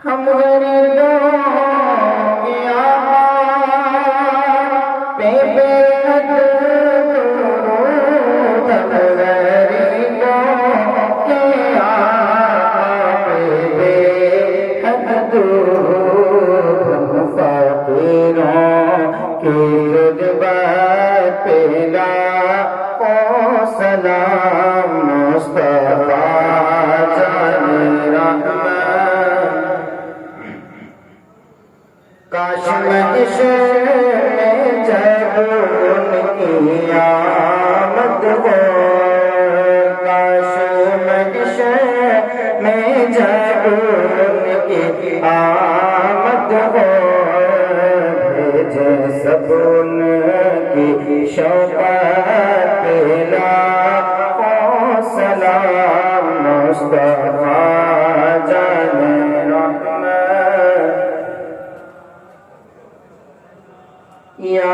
ہم غریبوں کی آواز پہ بے حد درود، ہم غریبوں کی آواز پہ بے حد درود، ہم فقیروں کی خدمت پہ لاکھوں سلام، مصطفیٰ جان رحمت۔ کاش محشر میں جب ان کی آمد ہو، کاش محشر میں جب ان کی آمد ہو، بھیجے سب ان کی شفاعت پہ لاکھوں سلام، مصطفیٰ جان رحمت۔ یا